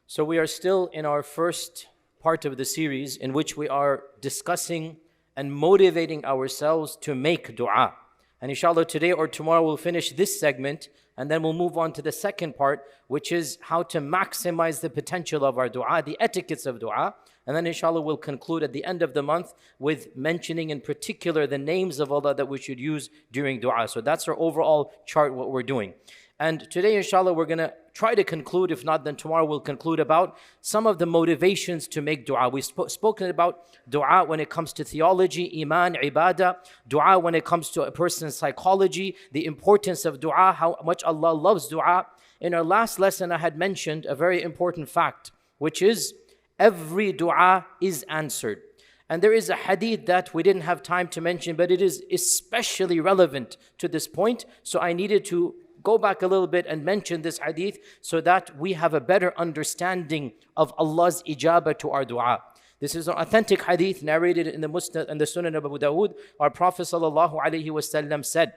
So we are still in our first part of the series in which we are discussing and motivating ourselves to make dua. And inshallah today or tomorrow we'll finish this segment and then we'll move on to the second part, which is how to maximize the potential of our dua, the etiquettes of dua. And then inshallah we'll conclude at the end of the month with mentioning in particular the names of Allah that we should use during dua. So that's our overall chart, what we're doing. And today inshallah we're going to try to conclude, if not then tomorrow we'll conclude about some of the motivations to make dua. We've spoken about dua when it comes to theology, iman, ibadah, dua when it comes to a person's psychology, the importance of dua, how much Allah loves dua. In our last lesson I had mentioned a very important fact, which is every dua is answered. And there is a hadith that we didn't have time to mention, but it is especially relevant to this point. So I needed to go back a little bit and mention this hadith so that we have a better understanding of Allah's ijabah to our dua. This is an authentic hadith narrated in the Musnad and the Sunan of Abu Dawood. Our Prophet sallallahu alaihi wasallam said,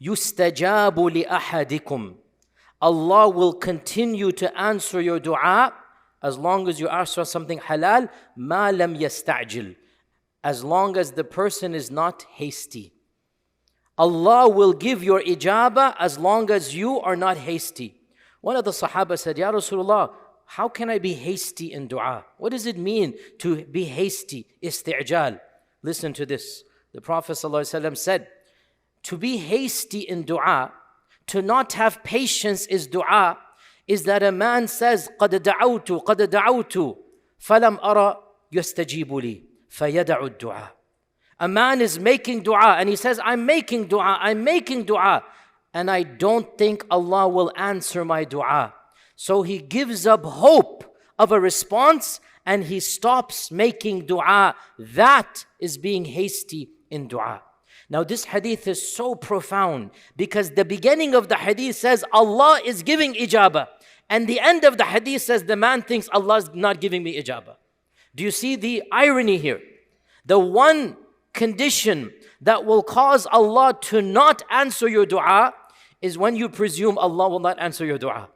"Yustajabu li ahadikum." Allah will continue to answer your dua as long as you ask for something halal, ma lam yasta'jil, as long as the person is not hasty. Allah will give your ijabah as long as you are not hasty. One of the Sahaba said, Ya Rasulullah, how can I be hasty in dua? What does it mean to be hasty? Isti'jal. Listen to this. The Prophet ﷺ said, to be hasty in dua, to not have patience is dua, is that a man says, قَدْ دَعَوْتُ فَلَمْ أَرَى يَسْتَجِيبُ لِي فَيَدَعُ الدُّعَى. A man is making dua and he says, I'm making dua, and I don't think Allah will answer my dua. So he gives up hope of a response and he stops making dua. That is being hasty in dua. Now this hadith is so profound because the beginning of the hadith says Allah is giving ijabah. And the end of the hadith says the man thinks Allah is not giving me ijabah. Do you see the irony here? The one condition that will cause Allah to not answer your dua is when you presume Allah will not answer your dua.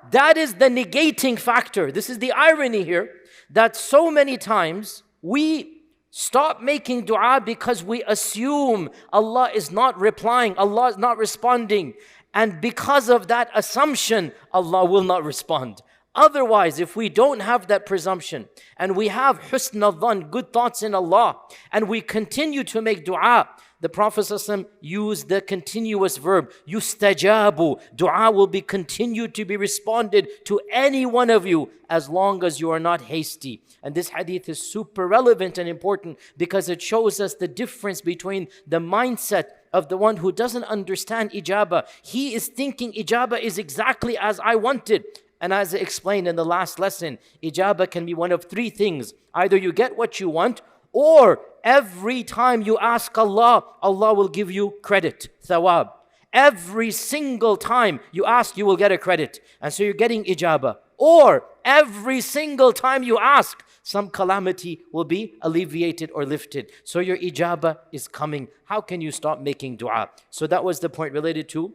That is the negating factor. This is the irony here, that so many times we stop making dua because we assume Allah is not replying, Allah is not responding. And because of that assumption, Allah will not respond. Otherwise, if we don't have that presumption and we have husn al-dhan, good thoughts in Allah, and we continue to make dua, the Prophet ﷺ used the continuous verb, yustajabu. Dua will be continued to be responded to any one of you as long as you are not hasty. And this hadith is super relevant and important because it shows us the difference between the mindset of the one who doesn't understand ijabah. He is thinking ijabah is exactly as I wanted. And as I explained in the last lesson, ijabah can be one of three things. Either you get what you want, or every time you ask Allah, Allah will give you credit, thawab. Every single time you ask, you will get a credit. And so you're getting ijabah. Or every single time you ask, some calamity will be alleviated or lifted. So your ijabah is coming. How can you stop making dua? So that was the point related to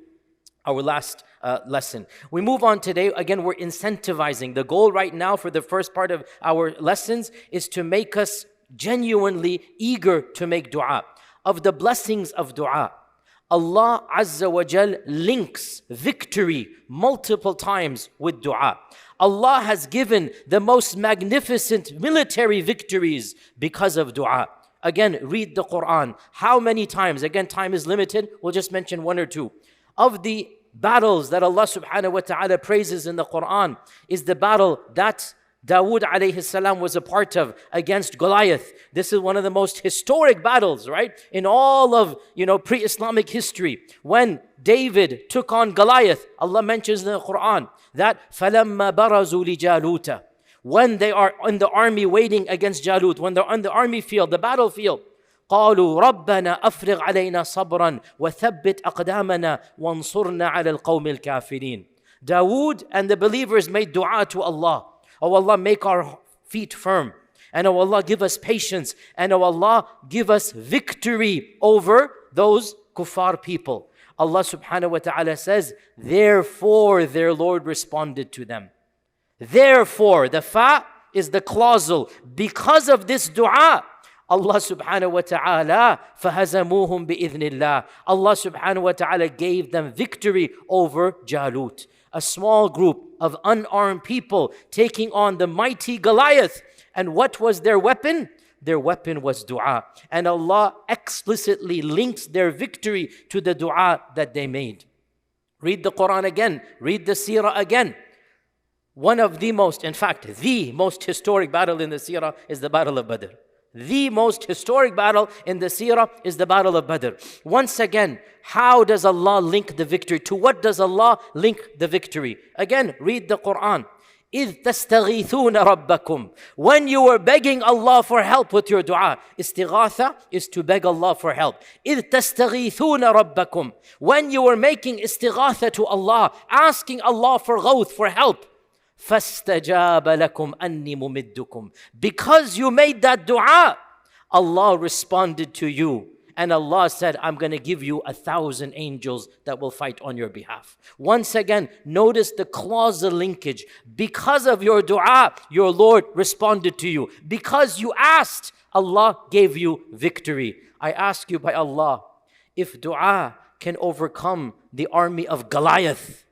our last lesson. We move on today. Again, we're incentivizing. The goal right now for the first part of our lessons is to make us genuinely eager to make dua. Of the blessings of dua, Allah Azza wa Jal links victory multiple times with dua. Allah has given the most magnificent military victories because of dua. Again, read the Quran. How many times? Again, time is limited. We'll just mention one or two. Of the battles that Allah subhanahu wa ta'ala praises in the Quran is the battle that Dawood alayhi salam was a part of against Goliath. This is one of the most historic battles, right? In all of, pre-Islamic history. When David took on Goliath, Allah mentions in the Quran that فَلَمَّا بَرَزُوا لِجَالُوتَ, when they are in the army waiting against Jalut, when they're on the army field, the battlefield, قالوا ربنا أفرغ علينا صبرا وثبت أقدامنا وانصرنا على القوم الكافرين. Dawood and the believers made dua to Allah. Oh Allah, make our feet firm. And oh Allah, give us patience. And oh Allah, give us victory over those kuffar people. Allah subhanahu wa ta'ala says, therefore their Lord responded to them. Therefore, the fa is the clausal. Because of this dua, Allah subhanahu wa ta'ala, فَهَزَمُوهُمْ بِإِذْنِ اللَّهِ, Allah subhanahu wa ta'ala gave them victory over Jalut. A small group of unarmed people taking on the mighty Goliath. And what was their weapon? Their weapon was dua. And Allah explicitly links their victory to the dua that they made. Read the Quran again. Read the seerah again. One of the most, in fact, the most historic battle in the seerah is the Battle of Badr. The most historic battle in the seerah is the Battle of Badr. Once again, how does Allah link the victory? To what does Allah link the victory? Again, read the Quran. إِذْ تَسْتَغِيثُونَ رَبَّكُمْ. When you were begging Allah for help with your dua. Istighatha is to beg Allah for help. إِذْ تَسْتَغِيثُونَ رَبَّكُمْ. When you were making istighatha to Allah, asking Allah for ghawth, for help. فَاسْتَجَابَ لَكُمْ أَنِّي مُمِدُّكُمْ. Because you made that dua, Allah responded to you. And Allah said, I'm going to give you 1,000 angels that will fight on your behalf. Once again, notice the causal linkage. Because of your dua, your Lord responded to you. Because you asked, Allah gave you victory. I ask you by Allah, if dua can overcome the army of Goliath,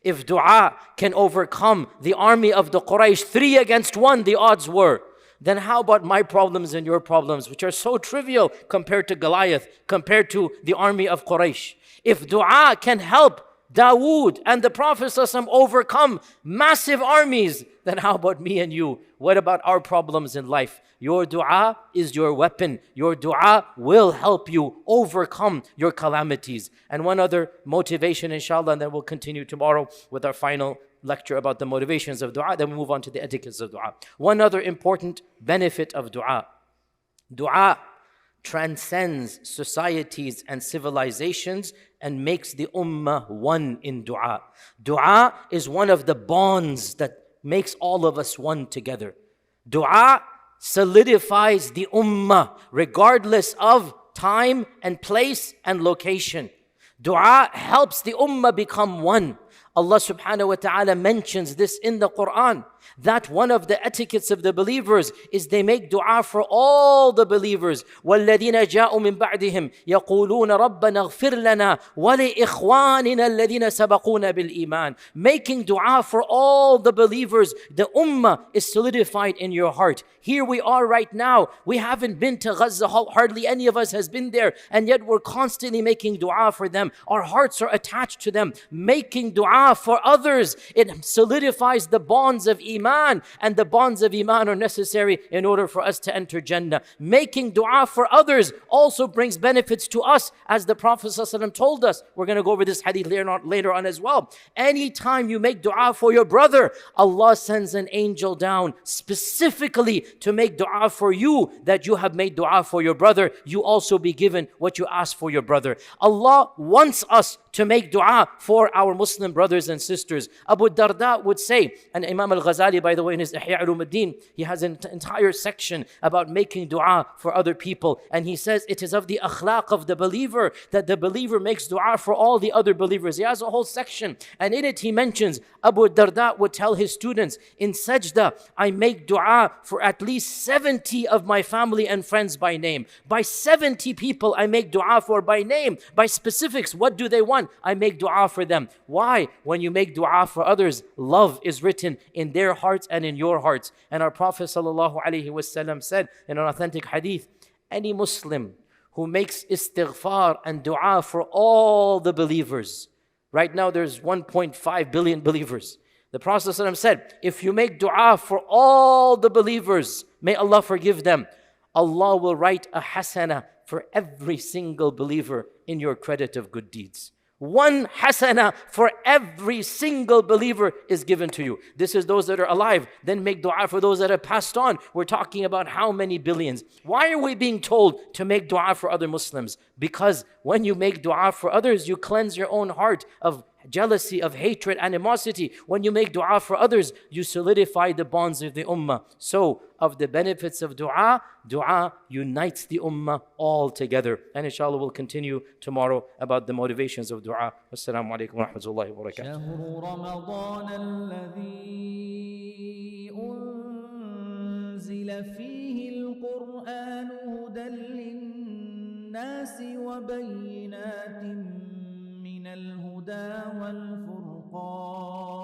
if dua can overcome the army of the Quraysh, 3 against 1 the odds were, then how about my problems and your problems, which are so trivial compared to Goliath, compared to the army of Quraysh? If dua can help Dawood and the Prophet ﷺ overcome massive armies, then how about me and you? What about our problems in life? Your dua is your weapon. Your dua will help you overcome your calamities. And one other motivation, inshallah, and then we'll continue tomorrow with our final lecture about the motivations of dua. Then we move on to the etiquettes of dua. One other important benefit of dua. Dua transcends societies and civilizations and makes the ummah one in dua. Dua is one of the bonds that makes all of us one together. Dua solidifies the ummah regardless of time and place and location. Dua helps the ummah become one. Allah subhanahu wa ta'ala mentions this in the Quran, that one of the etiquettes of the believers is they make dua for all the believers. وَالَّذِينَ جَاءُوا مِن بَعْدِهِمْ يَقُولُونَ رَبَّنَا اغْفِرْ لَنَا وَلِإِخْوَانِنَا الَّذِينَ سَبَقُونَ بِالْإِيمَانِ. Making dua for all the believers, the ummah is solidified in your heart. Here we are right now. We haven't been to Gaza, hardly any of us has been there, and yet we're constantly making dua for them. Our hearts are attached to them. Making dua for others, it solidifies the bonds of Iman, and the bonds of Iman are necessary in order for us to enter Jannah. Making dua for others also brings benefits to us, as the Prophet ﷺ told us. We're going to go over this hadith later on as well. Anytime you make dua for your brother, Allah sends an angel down specifically to make dua for you, that you have made dua for your brother. You also be given what you ask for your brother. Allah wants us to make dua for our Muslim brothers and sisters. Abu Darda would say, and Imam al-Ghazali, by the way, in his Ihya Ulumuddin, he has an entire section about making dua for other people. And he says it is of the akhlaq of the believer that the believer makes dua for all the other believers. He has a whole section. And in it he mentions, Abu Darda would tell his students, in Sajjad, I make dua for at least 70 of my family and friends by name. By 70 people I make dua for by name, by specifics. What do they want? I make dua for them. Why? When you make dua for others, love is written in their hearts and in your hearts. And our Prophet ﷺ said in an authentic hadith, any Muslim who makes istighfar and dua for all the believers. Right now there's 1.5 billion believers. The Prophet ﷺ said, if you make dua for all the believers, may Allah forgive them. Allah will write a hasana for every single believer in your credit of good deeds. 1 hasana for every single believer is given to you. This is those that are alive. Then make dua for those that have passed on. We're talking about how many billions. Why are we being told to make dua for other Muslims? Because when you make dua for others, you cleanse your own heart of jealousy, of hatred, animosity. When you make dua for others, you solidify the bonds of the ummah. So, of the benefits of dua, dua unites the ummah all together. And inshallah we'll continue tomorrow about the motivations of dua. Assalamu alaikum wa rahmatullahi wa barakatuh. أنزل فيه القرآن هدى للناس وبينات من الهدى والفرقان